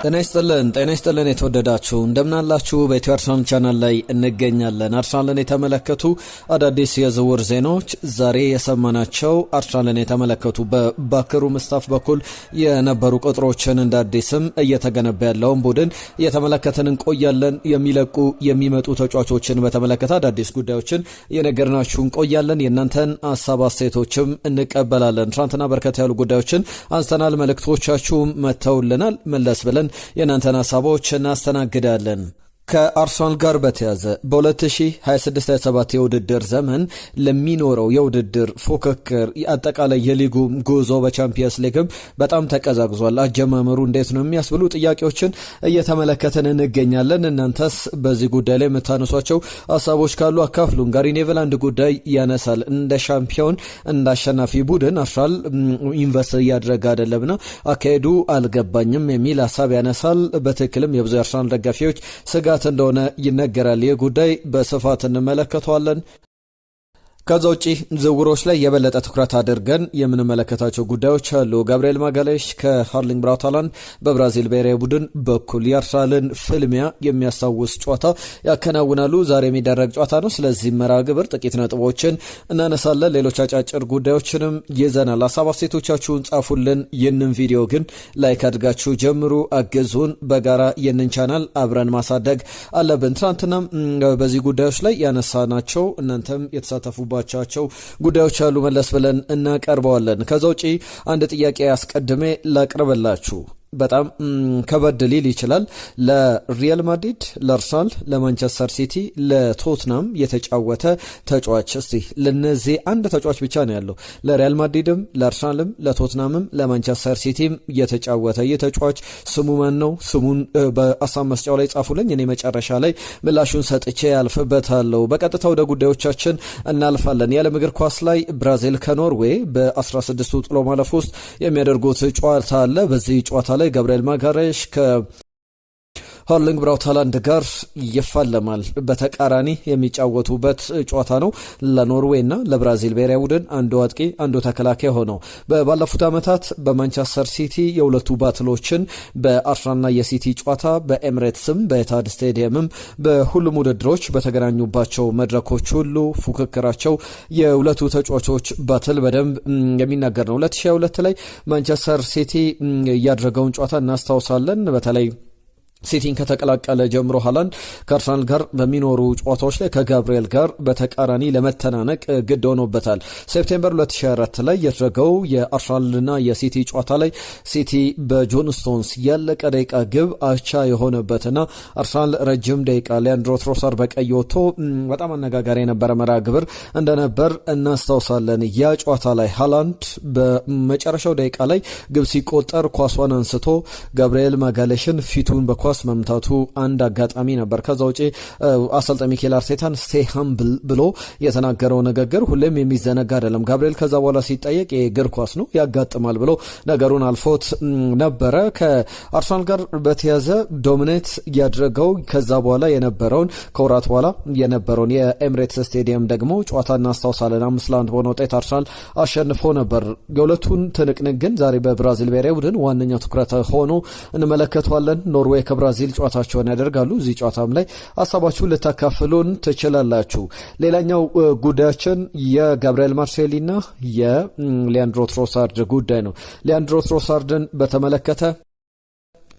ጤና ይስጥልን የተወደዳችሁ እንደምናላችሁ በኢትዮ አርሰናል ቻናል ላይ እንገኛለን። አርሰናልን የተመለከቱ አዳዲስ የዝውውር ዜናዎች ዛሬ የሰማናቸው አርሰናልን የተመለከቱ በባክሩ መስታፍ በኩል የነበሩ ቁጥሮችን እንደ አዲስም እየተገነባ ያለውን ቡድን እየተመለከተን እንቆያለን። የሚለቁ የሚመጡ ተጫዋቾችን በተመለከተ አዳዲስ ጉዳዮችን የነገርናችሁ እንቆያለን። የእናንተን ሀሳብ አስተያየቶችም እንቀበላለን። ትናንትና በርከት ያሉ ጉዳዮችን አንስተናል። መልእክቶቻችሁም መተውልናል። መለስ ብለን የናንተን ሀሳቦች እናስተናግዳለን። ከአርሰናል ጋር በተያዘ በ2026-27 የውድድር ዘመን ለሚኖረው የውድድር ፉክክር አጠቃላይ የሊጉ ጉዞ በቻምፒየንስ ሊግም በጣም ተቀዛቅዟል። አጀማመሩ እንዴት ነው የሚያስብሉ ጥያቄዎችን እየተመለከተን እንገኛለን። እናንተስ በዚህ ጉዳይ ላይ የምታነሷቸው ሀሳቦች ካሉ አካፍሉን። ጋሪ ኔቭል አንድ ጉዳይ ያነሳል። እንደ ሻምፒዮን እንደ አሸናፊ ቡድን አርሰናል ኢንቨስት እያደረገ አይደለምና አካሄዱ አልገባኝም የሚል ሀሳብ ያነሳል። በትክክልም የብዙ አርሰናል ደጋፊዎች ስጋት እንደሆነ ይነገራል። ይህ ጉዳይ በስፋት እንመለከተዋለን። ከዛ ውጪ ዝውውሮች ላይ የበለጠ ትኩረት አድርገን የምንመለከታቸው ጉዳዮች አሉ። ጋብሪኤል ማጋሌሽ ከሃርሊንግ ብራውት ሃላንድ በብራዚል ብሔራዊ ቡድን በኩል የአርሰናልን ፍልሚያ የሚያስታውስ ጨዋታ ያከናውናሉ። ዛሬ የሚደረግ ጨዋታ ነው። ስለዚህ መርሃ ግብር ጥቂት ነጥቦችን እናነሳለን። ሌሎች አጫጭር ጉዳዮችንም ይዘናል። ሀሳብ አስተያየቶቻችሁን ጻፉልን። ይህንን ቪዲዮ ግን ላይክ አድርጋችሁ ጀምሩ፣ አግዙን። በጋራ ይህንን ቻናል አብረን ማሳደግ አለብን። ትናንትና በዚህ ጉዳዮች ላይ ያነሳናቸው እናንተም የተሳተፉ ባቻቸው ጉዳዮች አሉ። መለስ ብለን እናቀርበዋለን። ከዛ ውጪ አንድ ጥያቄ አስቀድሜ ላቅርብላችሁ። በጣም ከበድ ሊል ይችላል። ለሪያል ማድሪድ፣ ለአርሰናል፣ ለማንቸስተር ሲቲ፣ ለቶትናም የተጫወተ ተጫዋች እስቲ ለነዚህ አንድ ተጫዋች ብቻ ነው ያለው። ለሪያል ማድሪድም፣ ለአርሰናልም፣ ለቶትናምም፣ ለማንቸስተር ሲቲም የተጫወተ ይህ ተጫዋች ስሙ ማን ነው? ስሙን በአሳብ መስጫው ላይ ጻፉልኝ። እኔ መጨረሻ ላይ ምላሹን ሰጥቼ ያልፍበታለሁ። በቀጥታ ወደ ጉዳዮቻችን እናልፋለን። የዓለም እግር ኳስ ላይ ብራዚል ከኖርዌይ በ16ቱ ጥሎ ማለፍ ውስጥ የሚያደርጉት ጨዋታ አለ። በዚህ ጨዋታ ላይ ጋብሪኤል ማጋሌሽ ሃርሊንግ ብራውት ሃላንድ ጋር ይፋለማል። በተቃራኒ የሚጫወቱበት ጨዋታ ነው። ለኖርዌይ እና ለብራዚል ብሔራዊ ቡድን አንዱ አጥቂ አንዱ ተከላካይ ሆነው ባለፉት ዓመታት በማንቸስተር ሲቲ የሁለቱ ባትሎችን በአርሰናልና የሲቲ ጨዋታ በኤምሬትስም በኤታድ ስቴዲየምም በሁሉም ውድድሮች በተገናኙባቸው መድረኮች ሁሉ ፉክክራቸው የሁለቱ ተጫዋቾች ባትል በደንብ የሚናገር ነው። 2022 ላይ ማንቸስተር ሲቲ ያደረገውን ጨዋታ እናስታውሳለን። በተለይ ሲቲን ከተቀላቀለ ጀምሮ ሃላንድ ከአርሰናል ጋር በሚኖሩ ጨዋታዎች ላይ ከጋብሪኤል ጋር በተቃራኒ ለመተናነቅ ግድ ሆኖበታል። ሴፕቴምበር 2024 ላይ የተደረገው የአርሰናልና የሲቲ ጨዋታ ላይ ሲቲ በጆን ስቶንስ ያለቀ ደቂቃ ግብ አቻ የሆነበትና አርሰናል ረጅም ደቂቃ ሊያንድሮ ትሮሳር በቀይ ወጥቶ በጣም አነጋጋሪ የነበረ መርሃ ግብር እንደነበር እናስታውሳለን። ያ ጨዋታ ላይ ሃላንድ በመጨረሻው ደቂቃ ላይ ግብ ሲቆጠር ኳሷን አንስቶ ጋብሪኤል ማጋሌሽን ፊቱን በኳስ መምታቱ አንድ አጋጣሚ ነበር። ከዛ ውጪ አሰልጣኝ ሚኬል አርቴታን ስቴይ ሃምብል ብሎ የተናገረው ንግግር ሁሌም የሚዘነጋ አይደለም። ጋብሪኤል ከዛ በኋላ ሲጠየቅ የእግር ኳስ ነው ያጋጥማል ብሎ ነገሩን አልፎት ነበረ። ከአርሰናል ጋር በተያዘ ዶሚኔት ያደረገው ከዛ በኋላ የነበረውን ከወራት በኋላ የነበረውን የኤምሬትስ ስቴዲየም ደግሞ ጨዋታ እናስታውሳለን። 5-1 በሆነ ውጤት አርሰናል አሸንፎ ነበር። የሁለቱን ትንቅንቅ ግን ዛሬ በብራዚል ብሔራዊ ቡድን ዋነኛ ትኩረት ሆኖ እንመለከተዋለን። ኖርዌይ ብራዚል ጨዋታቸውን ያደርጋሉ። እዚህ ጨዋታም ላይ ሀሳባችሁን ልታካፍሉን ትችላላችሁ። ሌላኛው ጉዳያችን የጋብሪኤል ማርሴሊና የሊያንድሮ ትሮሳርድ ጉዳይ ነው። ሊያንድሮ ትሮሳርድን በተመለከተ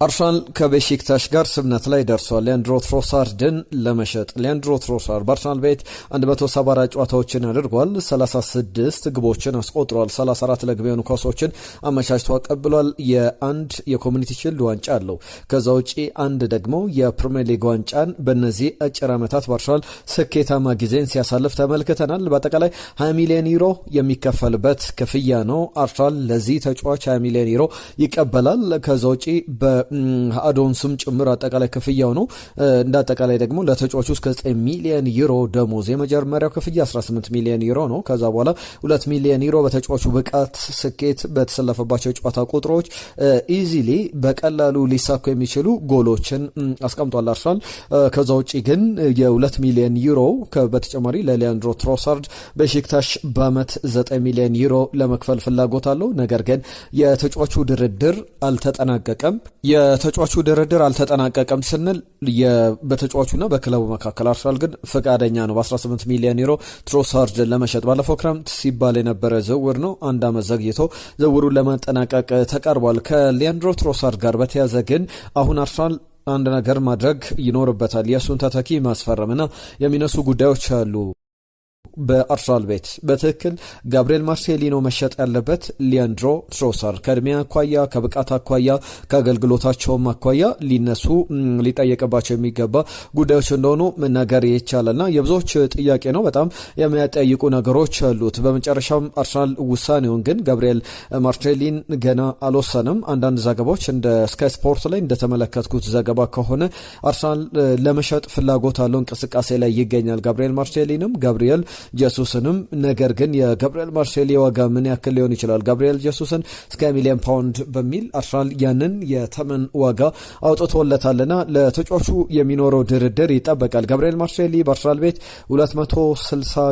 አርሰናል ከቤሺክታሽ ጋር ስምነት ላይ ደርሷል። ሊያንድሮ ትሮሳርድን ለመሸጥ ሊያንድሮ ትሮሳርድ በአርሰናል ቤት 174 ጨዋታዎችን አድርጓል። 36 ግቦችን አስቆጥሯል። 34 ለግብ የሆኑ ኳሶችን አመቻችቶ አቀብሏል። የአንድ የኮሚኒቲ ሺልድ ዋንጫ አለው። ከዛ ውጪ አንድ ደግሞ የፕሪሚየር ሊግ ዋንጫን በእነዚህ አጭር ዓመታት በአርሰናል ስኬታማ ጊዜን ሲያሳልፍ ተመልክተናል። በአጠቃላይ 20 ሚሊዮን ዩሮ የሚከፈልበት ክፍያ ነው። አርሰናል ለዚህ ተጫዋች 20 ሚሊዮን ዩሮ ይቀበላል። ከዛ ውጪ አዶንስም ጭምር አጠቃላይ ክፍያው ነው። እንደ አጠቃላይ ደግሞ ለተጫዋቹ እስከ 9 ሚሊዮን ዩሮ ደሞዝ የመጀመሪያው ክፍያ 18 ሚሊዮን ዩሮ ነው። ከዛ በኋላ 2 ሚሊዮን ዩሮ በተጫዋቹ ብቃት ስኬት በተሰለፈባቸው የጨዋታ ቁጥሮች ኢዚሊ በቀላሉ ሊሳኩ የሚችሉ ጎሎችን አስቀምጧል አርሰናል። ከዛ ውጪ ግን የ2 ሚሊዮን ዩሮ በተጨማሪ ለሊያንድሮ ትሮሳርድ በቤሺክታሽ በአመት 9 ሚሊዮን ዩሮ ለመክፈል ፍላጎት አለው። ነገር ግን የተጫዋቹ ድርድር አልተጠናቀቀም። የተጫዋቹ ድርድር አልተጠናቀቀም ስንል በተጫዋቹና በክለቡ መካከል አርሰናል ግን ፈቃደኛ ነው በ18 ሚሊዮን ዩሮ ትሮሳርድን ለመሸጥ። ባለፈው ክረምት ሲባል የነበረ ዝውውር ነው። አንድ ዓመት ዘግይቶ ዝውውሩን ለማጠናቀቅ ተቃርቧል። ከሊያንድሮ ትሮሳርድ ጋር በተያዘ ግን አሁን አርሰናል አንድ ነገር ማድረግ ይኖርበታል። የእሱን ተተኪ ማስፈረምና የሚነሱ ጉዳዮች አሉ። በአርሰናል ቤት በትክክል ጋብሪኤል ማርሴሊኖ መሸጥ ያለበት ሊያንድሮ ትሮሳርድ ከእድሜ አኳያ፣ ከብቃት አኳያ፣ ከአገልግሎታቸውም አኳያ ሊጠየቅባቸው የሚገባ ጉዳዮች እንደሆኑ መናገር ይቻላልና የብዙዎች ጥያቄ ነው። በጣም የሚያጠይቁ ነገሮች አሉት። በመጨረሻም አርሰናል ውሳኔውን ግን ጋብሪኤል ማርሴሊን ገና አልወሰንም። አንዳንድ ዘገባዎች እንደ ስካይ ስፖርት ላይ እንደተመለከትኩት ዘገባ ከሆነ አርሰናል ለመሸጥ ፍላጎት አለው፣ እንቅስቃሴ ላይ ይገኛል። ጋብሪኤል ማርሴሊንም ጋብሪኤል ጀሱስንም። ነገር ግን የጋብሪኤል ማርሴሊ ዋጋ ምን ያክል ሊሆን ይችላል? ጋብሪኤል ጀሱስን እስከ ሚሊዮን ፓውንድ በሚል አርሰናል ያንን የተመን ዋጋ አውጥቶለታልና ለተጫዋቹ የሚኖረው ድርድር ይጠበቃል። ጋብሪኤል ማርሴሊ በአርሰናል ቤት 260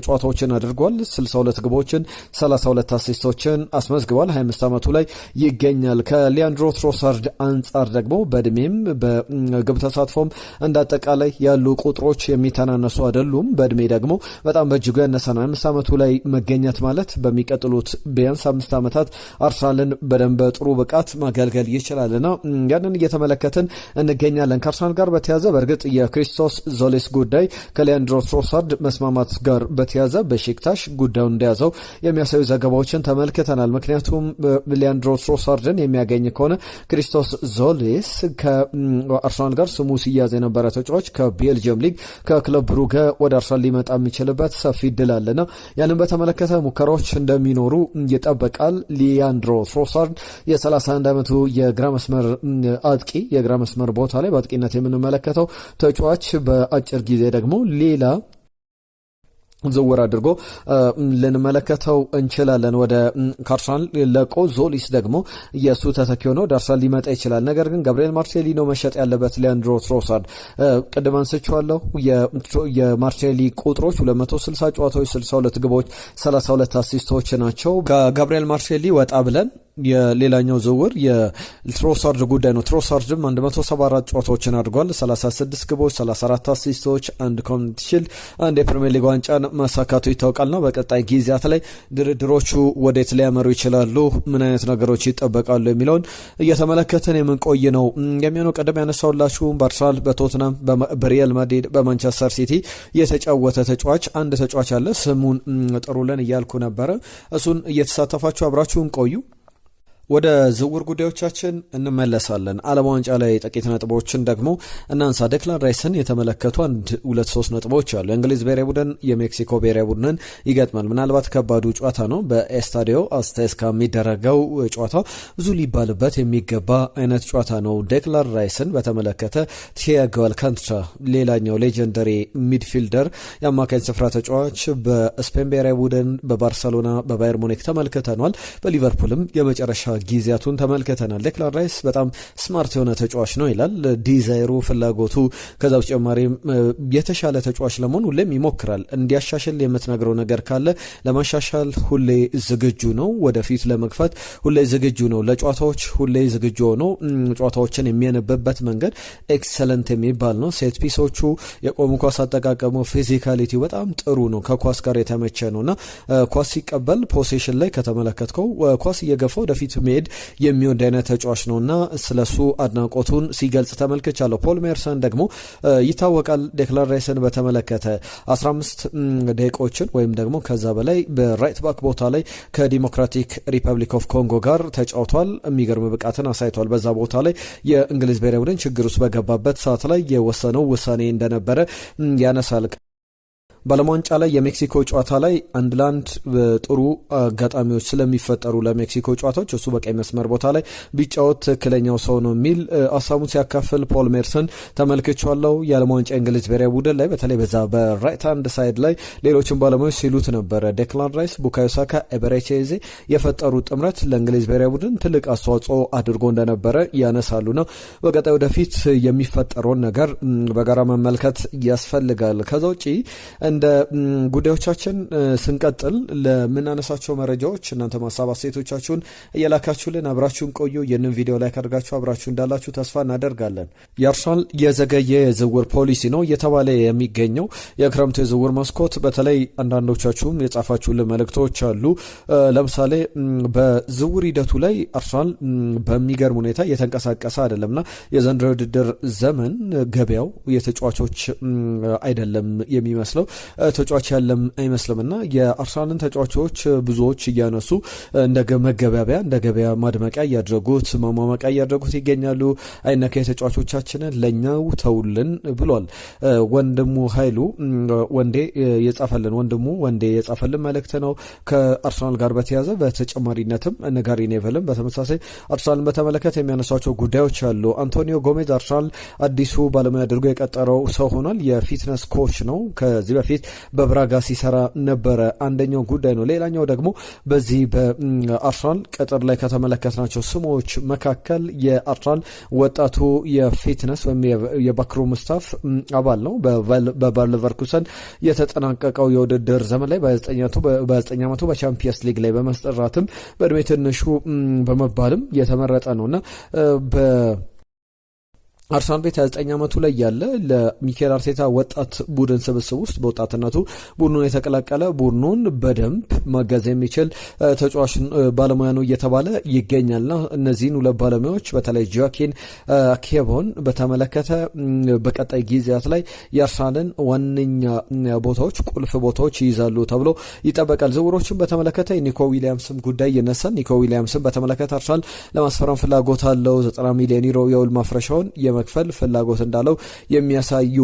ጨዋታዎችን አድርጓል። 62 ግቦችን፣ 32 አሲስቶችን አስመዝግቧል። 25 ዓመቱ ላይ ይገኛል። ከሊያንድሮ ትሮሳርድ አንጻር ደግሞ በእድሜም በግብ ተሳትፎም እንዳጠቃላይ ያሉ ቁጥሮች የሚተናነሱ አይደሉም። በእድሜ ደግሞ በጣም በእጅጉ ያነሰ ነው። 5 ዓመቱ ላይ መገኘት ማለት በሚቀጥሉት ቢያንስ 5 ዓመታት አርሰናልን በደንብ ጥሩ ብቃት ማገልገል ይችላልና ያንን እየተመለከትን እንገኛለን። ከአርሰናል ጋር በተያዘ በእርግጥ የክሪስቶስ ዞሌስ ጉዳይ ከሊያንድሮ ትሮሳርድ መስማማት ጋር በተያዘ በሼክታሽ ጉዳዩን እንደያዘው የሚያሳዩ ዘገባዎችን ተመልክተናል። ምክንያቱም ሊያንድሮ ትሮሳርድን የሚያገኝ ከሆነ ክሪስቶስ ዞሌስ ከአርሰናል ጋር ስሙ ሲያዝ የነበረ ተጫዋች ከቤልጅየም ሊግ ከክለብ ብሩገ ወደ አርሰናል ሊመጣ የሚችልበት ሰፊ እድል አለና ያንን በተመለከተ ሙከራዎች እንደሚኖሩ ይጠበቃል። ሊያንድሮ ትሮሳርድ የ31 ዓመቱ የግራ መስመር አጥቂ የግራ መስመር ቦታ ላይ በአጥቂነት የምንመለከተው ተጫዋች በአጭር ጊዜ ደግሞ ሌላ ዝውውር አድርጎ ልንመለከተው እንችላለን። ወደ አርሰናል ለቆ ዞሊስ ደግሞ የሱ ተተኪ ሆኖ ወደ አርሰናል ሊመጣ ይችላል። ነገር ግን ጋብሪኤል ማርሴሊ ነው መሸጥ ያለበት ሊያንድሮ ትሮሳርድ። ቅድም አንስቼዋለሁ። የማርሴሊ ቁጥሮች 260 ጨዋታዎች፣ 62 ግቦች፣ 32 አሲስቶች ናቸው። ከጋብሪኤል ማርሴሊ ወጣ ብለን የሌላኛው ዝውውር የትሮሳርድ ጉዳይ ነው። ትሮሳርድም 174 ጨዋታዎችን አድርጓል። 36 ግቦች፣ 34 አሲስቶች፣ አንድ ኮሚኒቲ ሺልድ፣ አንድ የፕሪሚየር ሊግ ዋንጫን ማሳካቱ ይታወቃልና በቀጣይ ጊዜያት ላይ ድርድሮቹ ወዴት ሊያመሩ ይችላሉ፣ ምን አይነት ነገሮች ይጠበቃሉ የሚለውን እየተመለከትን የምንቆይ ነው የሚሆነው። ቀደም ያነሳውላችሁ በአርሰናል፣ በቶትናም፣ በሪያል ማድሪድ፣ በማንቸስተር ሲቲ የተጫወተ ተጫዋች አንድ ተጫዋች አለ። ስሙን ጥሩልን እያልኩ ነበረ። እሱን እየተሳተፋችሁ አብራችሁን ቆዩ። ወደ ዝውውር ጉዳዮቻችን እንመለሳለን። ዓለም ዋንጫ ላይ ጥቂት ነጥቦችን ደግሞ እናንሳ። ዴክላን ራይስን የተመለከቱ 1-2-3 ነጥቦች አሉ። የእንግሊዝ ብሔራዊ ቡድን የሜክሲኮ ብሔራዊ ቡድንን ይገጥማል። ምናልባት ከባዱ ጨዋታ ነው። በኤስታዲዮ አስቴዝካ የሚደረገው ጨዋታ ብዙ ሊባልበት የሚገባ አይነት ጨዋታ ነው። ዴክላን ራይስን በተመለከተ ቲያጎ አልካንትራ ሌላኛው ሌጀንደሪ ሚድፊልደር የአማካኝ ስፍራ ተጫዋች በስፔን ብሔራዊ ቡድን፣ በባርሰሎና፣ በባየር ሙኒክ ተመልክተናል። በሊቨርፑልም የመጨረሻ ጊዜያቱን ተመልክተናል። ዴክላን ራይስ በጣም ስማርት የሆነ ተጫዋች ነው ይላል። ዲዛይሩ፣ ፍላጎቱ፣ ከዛ በተጨማሪም የተሻለ ተጫዋች ለመሆን ሁሌም ይሞክራል። እንዲያሻሽል የምትነግረው ነገር ካለ ለማሻሻል ሁሌ ዝግጁ ነው። ወደፊት ለመግፋት ሁሌ ዝግጁ ነው። ለጨዋታዎች ሁሌ ዝግጁ ሆኖ ጨዋታዎችን የሚያነብበት መንገድ ኤክሰለንት የሚባል ነው። ሴት ፒሶቹ፣ የቆሙ ኳስ አጠቃቀሙ፣ ፊዚካሊቲው በጣም ጥሩ ነው። ከኳስ ጋር የተመቸ ነውና ኳስ ሲቀበል ፖሴሽን ላይ ከተመለከትከው ኳስ እየገፋ ወደፊት መሄድ የሚወድ አይነት ተጫዋች ነውና ስለሱ አድናቆቱን ሲገልጽ ተመልክቻለሁ። ፖል ሜርሰን ደግሞ ይታወቃል ዴክላን ራይስን በተመለከተ 15 ደቂቃዎችን ወይም ደግሞ ከዛ በላይ በራይት ባክ ቦታ ላይ ከዲሞክራቲክ ሪፐብሊክ ኦፍ ኮንጎ ጋር ተጫውቷል። የሚገርም ብቃትን አሳይቷል። በዛ ቦታ ላይ የእንግሊዝ ብሔራዊ ቡድን ችግር ውስጥ በገባበት ሰዓት ላይ የወሰነው ውሳኔ እንደነበረ ያነሳል። በዓለም ዋንጫ ላይ የሜክሲኮ ጨዋታ ላይ 1-1 ጥሩ አጋጣሚዎች ስለሚፈጠሩ ለሜክሲኮ ጨዋታዎች እሱ በቀይ መስመር ቦታ ላይ ቢጫወት ትክክለኛው ሰው ነው የሚል አሳቡን ሲያካፍል ፖል ሜርሰን ተመልክቻለሁ። የዓለም ዋንጫ እንግሊዝ ብሔራዊ ቡድን ላይ በተለይ በዛ በራይት ሃንድ ሳይድ ላይ ሌሎችን ባለሙያዎች ሲሉት ነበረ። ዴክላን ራይስ፣ ቡካዮ ሳካ፣ ኤበሬቺዜ የፈጠሩት ጥምረት ለእንግሊዝ ብሔራዊ ቡድን ትልቅ አስተዋጽኦ አድርጎ እንደነበረ ያነሳሉ ነው። በቀጣይ ወደፊት የሚፈጠረውን ነገር በጋራ መመልከት ያስፈልጋል። ከዛ ውጪ እንደ ጉዳዮቻችን ስንቀጥል ለምናነሳቸው መረጃዎች እናንተ ማሳብ አስተያየቶቻችሁን እየላካችሁልን አብራችሁን ቆዩ። ይህንን ቪዲዮ ላይ ካደርጋችሁ አብራችሁ እንዳላችሁ ተስፋ እናደርጋለን። የአርሰናል የዘገየ የዝውውር ፖሊሲ ነው እየተባለ የሚገኘው የክረምቱ የዝውውር መስኮት። በተለይ አንዳንዶቻችሁም የጻፋችሁልን መልእክቶች አሉ። ለምሳሌ በዝውውር ሂደቱ ላይ አርሰናል በሚገርም ሁኔታ እየተንቀሳቀሰ አይደለምና የዘንድሮ ውድድር ዘመን ገበያው የተጫዋቾች አይደለም የሚመስለው፣ ተጫዋች ያለም አይመስልምና የአርሰናልን ተጫዋቾች ብዙዎች እያነሱ እንደ መገበያያ እንደ ገበያ ማድመቂያ እያደረጉት ማሟሟቂያ እያደረጉት ይገኛሉ። አይነካ የተጫዋቾቻችንን ለኛው ተውልን ብሏል ወንድሙ ኃይሉ ወንዴ የጻፈልን መልእክት ነው ከአርሰናል ጋር በተያዘ። በተጨማሪነትም ነጋሪ ኔቨልም በተመሳሳይ አርሰናልን በተመለከተ የሚያነሷቸው ጉዳዮች አሉ። አንቶኒዮ ጎሜዝ አርሰናል አዲሱ ባለሙያ አድርጎ የቀጠረው ሰው ሆኗል። የፊትነስ ኮች ነው። ከዚህ በፊት በብራጋ ሲሰራ ነበረ። አንደኛው ጉዳይ ነው። ሌላኛው ደግሞ በዚህ በአርሰናል ቅጥር ላይ ከተመለከትናቸው ስሞች መካከል የአርሰናል ወጣቱ የፊትነስ ወይም የባክሩም ስታፍ አባል ነው። በባየር ሌቨርኩሰን የተጠናቀቀው የውድድር ዘመን ላይ በ9 ዓመቱ በቻምፒየንስ ሊግ ላይ በመስጠራትም በእድሜ ትንሹ በመባልም የተመረጠ ነውና አርሰናል ቤት 29 ዓመቱ ላይ ያለ ለሚኬል አርቴታ ወጣት ቡድን ስብስብ ውስጥ በወጣትነቱ ቡድኑን የተቀላቀለ ቡድኑን በደንብ ማገዝ የሚችል ተጫዋች ባለሙያ ነው እየተባለ ይገኛልና እነዚህን ሁለት ባለሙያዎች በተለይ ጆኪን ኬቦን በተመለከተ በቀጣይ ጊዜያት ላይ የአርሰናልን ዋነኛ ቦታዎች ቁልፍ ቦታዎች ይይዛሉ ተብሎ ይጠበቃል። ዝውውሮችን በተመለከተ ኒኮ ዊሊያምስም ጉዳይ ይነሳል። ኒኮ ዊሊያምስም በተመለከተ አርሰናል ለማስፈረም ፍላጎት አለው። 90 ሚሊዮን ዩሮ የውል ማፍረሻውን መክፈል ፍላጎት እንዳለው የሚያሳዩ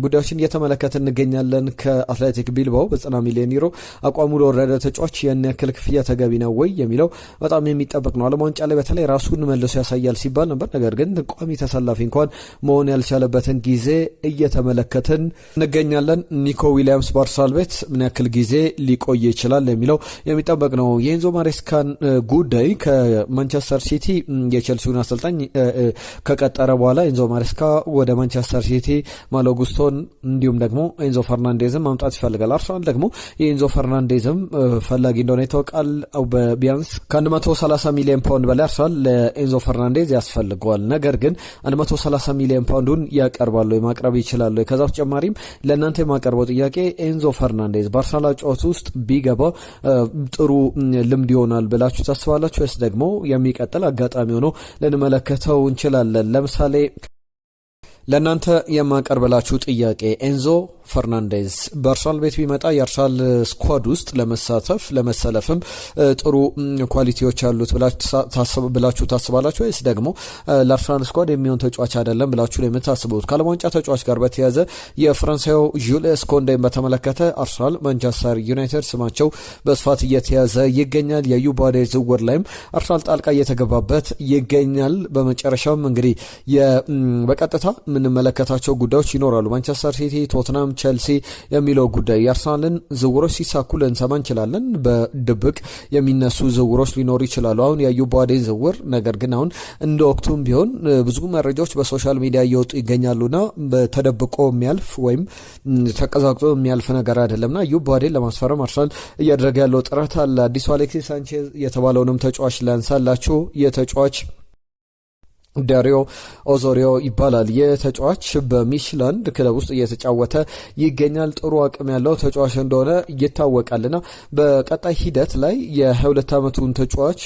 ጉዳዮችን እየተመለከተ እንገኛለን። ከአትሌቲክ ቢልባኦ በ90 ሚሊዮን ዩሮ አቋሙ ለወረደ ተጫዋች ያን ያክል ክፍያ ተገቢ ነው ወይ የሚለው በጣም የሚጠበቅ ነው። ዓለም ዋንጫ ላይ በተለይ ራሱን መልሶ ያሳያል ሲባል ነበር። ነገር ግን ቋሚ ተሰላፊ እንኳን መሆን ያልቻለበትን ጊዜ እየተመለከትን እንገኛለን። ኒኮ ዊሊያምስ በአርሰናል ቤት ምን ያክል ጊዜ ሊቆይ ይችላል የሚለው የሚጠበቅ ነው። የኤንዞ ማሬስካን ጉዳይ ከማንቸስተር ሲቲ የቼልሲውን አሰልጣኝ ከቀጠረ በኋላ ኤንዞ ማሬስካ ወደ ማንቸስተር ሲቲ ማሎ ጉስቶን እንዲሁም ደግሞ ኤንዞ ፈርናንዴዝም ማምጣት ይፈልጋል። አርሰናል ደግሞ የኤንዞ ፈርናንዴዝም ፈላጊ እንደሆነ ይታወቃል። ቢያንስ ከ130 ሚሊዮን ፓውንድ በላይ አርሰናል ለኤንዞ ፈርናንዴዝ ያስፈልገዋል። ነገር ግን 130 ሚሊዮን ፓውንዱን ያቀርባሉ ማቅረብ ይችላሉ። ከዛ በተጨማሪም ለእናንተ የማቀርበው ጥያቄ ኤንዞ ፈርናንዴዝ በአርሰናል ጨዋታ ውስጥ ቢገባ ጥሩ ልምድ ይሆናል ብላችሁ ታስባላችሁ ወይስ ደግሞ የሚቀጥል አጋጣሚ ሆኖ ልንመለከተው እንችላለን? ለምሳሌ ለእናንተ የማቀርብላችሁ ጥያቄ ኤንዞ ፈርናንዴዝ በአርሰናል ቤት ቢመጣ የአርሰናል ስኳድ ውስጥ ለመሰለፍም ጥሩ ኳሊቲዎች አሉት ብላችሁ ታስባላችሁ ወይስ ደግሞ ለአርሰናል ስኳድ የሚሆን ተጫዋች አይደለም ብላችሁ ነው የምታስቡት? ከዓለም ዋንጫ ተጫዋች ጋር በተያያዘ የፈረንሳዩ ጁልስ ኮንዴን በተመለከተ አርሰናል፣ ማንቸስተር ዩናይትድ ስማቸው በስፋት እየተያዘ ይገኛል። የዩባዴ ዝውውር ላይም አርሰናል ጣልቃ እየተገባበት ይገኛል። በመጨረሻም እንግዲህ በቀጥታ የምንመለከታቸው ጉዳዮች ይኖራሉ። ማንቸስተር ሲቲ፣ ቶትናም፣ ቼልሲ የሚለው ጉዳይ የአርሰናልን ዝውውሮች ሲሳኩ ልንሰማ እንችላለን። በድብቅ የሚነሱ ዝውውሮች ሊኖሩ ይችላሉ። አሁን የዩባዴ ዝውውር ነገር ግን አሁን እንደ ወቅቱም ቢሆን ብዙ መረጃዎች በሶሻል ሚዲያ እየወጡ ይገኛሉና ተደብቆ የሚያልፍ ወይም ተቀዛቅዞ የሚያልፍ ነገር አይደለምና ዩባዴን ለማስፈረም አርሰናል እያደረገ ያለው ጥረት አለ። አዲሱ አሌክሲስ ሳንቼዝ የተባለውንም ተጫዋች ላንሳላችሁ። የተጫዋች ዳሪዮ ኦዞሪዮ ይባላል። የተጫዋች በሚሽላንድ ክለብ ውስጥ እየተጫወተ ይገኛል። ጥሩ አቅም ያለው ተጫዋች እንደሆነ ይታወቃልና በቀጣይ ሂደት ላይ የ22 ዓመቱን ተጫዋች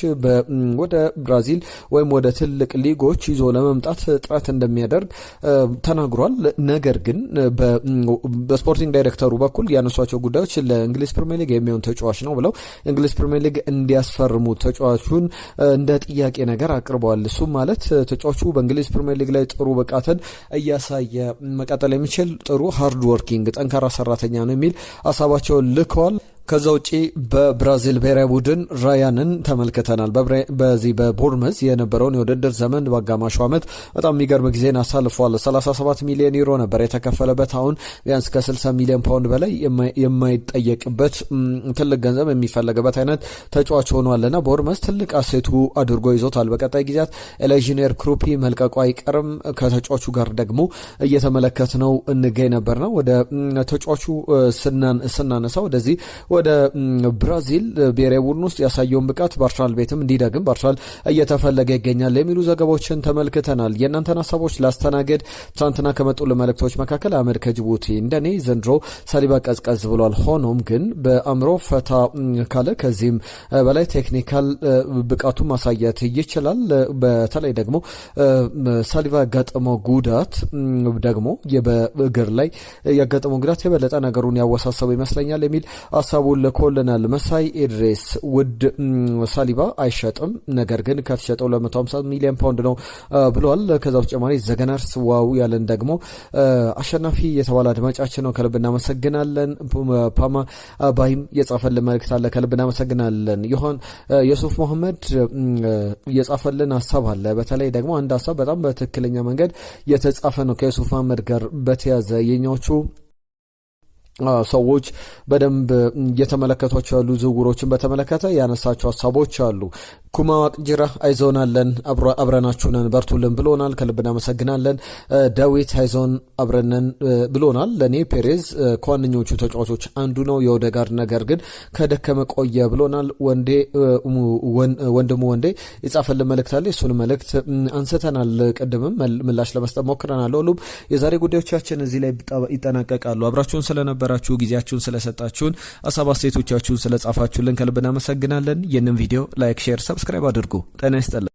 ወደ ብራዚል ወይም ወደ ትልቅ ሊጎች ይዞ ለመምጣት ጥረት እንደሚያደርግ ተናግሯል። ነገር ግን በስፖርቲንግ ዳይሬክተሩ በኩል ያነሷቸው ጉዳዮች ለእንግሊዝ ፕሪሚየር ሊግ የሚሆን ተጫዋች ነው ብለው እንግሊዝ ፕሪሚየር ሊግ እንዲያስፈርሙ ተጫዋቹን እንደ ጥያቄ ነገር አቅርበዋል። እሱም ማለት ተጫዋቹ በእንግሊዝ ፕሪሚየር ሊግ ላይ ጥሩ ብቃትን እያሳየ መቀጠል የሚችል ጥሩ ሃርድ ወርኪንግ ጠንካራ ሰራተኛ ነው የሚል ሀሳባቸውን ልከዋል። ከዛ ውጪ በብራዚል ብሔራዊ ቡድን ራያንን ተመልክተናል። በዚህ በቦርመዝ የነበረውን የውድድር ዘመን በአጋማሹ ዓመት በጣም የሚገርም ጊዜን አሳልፏል። 37 ሚሊዮን ዩሮ ነበር የተከፈለበት። አሁን ቢያንስ ከ60 ሚሊዮን ፓውንድ በላይ የማይጠየቅበት ትልቅ ገንዘብ የሚፈለግበት አይነት ተጫዋች ሆኗልና ቦርመዝ ትልቅ አሴቱ አድርጎ ይዞታል። በቀጣይ ጊዜያት ኤሌጂነር ክሩፒ መልቀቁ አይቀርም። ከተጫዋቹ ጋር ደግሞ እየተመለከት ነው እንገኝ ነበር ነው። ወደ ተጫዋቹ ስናነሳ ወደዚህ ወደ ብራዚል ብሔራዊ ቡድን ውስጥ ያሳየውን ብቃት በአርሰናል ቤትም እንዲደግም በአርሰናል እየተፈለገ ይገኛል የሚሉ ዘገባዎችን ተመልክተናል። የእናንተን ሀሳቦች ላስተናገድ ትናንትና ከመጡ መልእክቶች መካከል አህመድ ከጅቡቲ እንደኔ ዘንድሮ ሳሊባ ቀዝቀዝ ብሏል። ሆኖም ግን በአእምሮ ፈታ ካለ ከዚህም በላይ ቴክኒካል ብቃቱ ማሳየት ይችላል። በተለይ ደግሞ ሳሊባ ያጋጠመው ጉዳት ደግሞ በእግር ላይ ያጋጠመው ጉዳት የበለጠ ነገሩን ያወሳሰበው ይመስለኛል የሚል ሀሳቡን ልኮልናል። መሳይ ኤድሬስ ውድ ሳሊባ አይሸጥም፣ ነገር ግን ከተሸጠው 250 ሚሊዮን ፓውንድ ነው ብሏል። ከዛ በተጨማሪ ዘገናርስ ዋው ያለን ደግሞ አሸናፊ የተባለ አድማጫችን ነው። ከልብ እናመሰግናለን። ፓማ ባይም የጻፈልን መልእክት አለ። ከልብ እናመሰግናለን። ይሆን የሱፍ መሐመድ የጻፈልን ሀሳብ አለ። በተለይ ደግሞ አንድ ሀሳብ በጣም በትክክለኛ መንገድ የተጻፈ ነው ከየሱፍ መሐመድ ጋር በተያዘ የኛዎቹ ሰዎች በደንብ እየተመለከቷቸው ያሉ ዝውውሮችን በተመለከተ ያነሳቸው ሀሳቦች አሉ። ኩማ ዋቅጅራ አይዞናለን አብረናችሁነን በርቱልን ብሎናል። ከልብ እናመሰግናለን። ዳዊት አይዞን አብረነን ብሎናል። ለኔ ፔሬዝ ከዋነኞቹ ተጫዋቾች አንዱ ነው፣ የኦዴጋርድ ነገር ግን ከደከመ ቆየ ብሎናል። ወንድሙ ወንዴ የጻፈልን መልእክት አለ። እሱን መልእክት አንስተናል። ቅድምም ምላሽ ለመስጠት ሞክረናል። ሁሉም የዛሬ ጉዳዮቻችን እዚህ ላይ ይጠናቀቃሉ። አብራችሁን ስለነበራችሁ ጊዜያችሁን ስለሰጣችሁን ሀሳብ አስተያየቶቻችሁን ስለጻፋችሁልን ከልብ እናመሰግናለን። ይህንን ቪዲዮ ላይክ፣ ሼር፣ ሰብስክራይብ አድርጉ። ጤና ይስጥልን።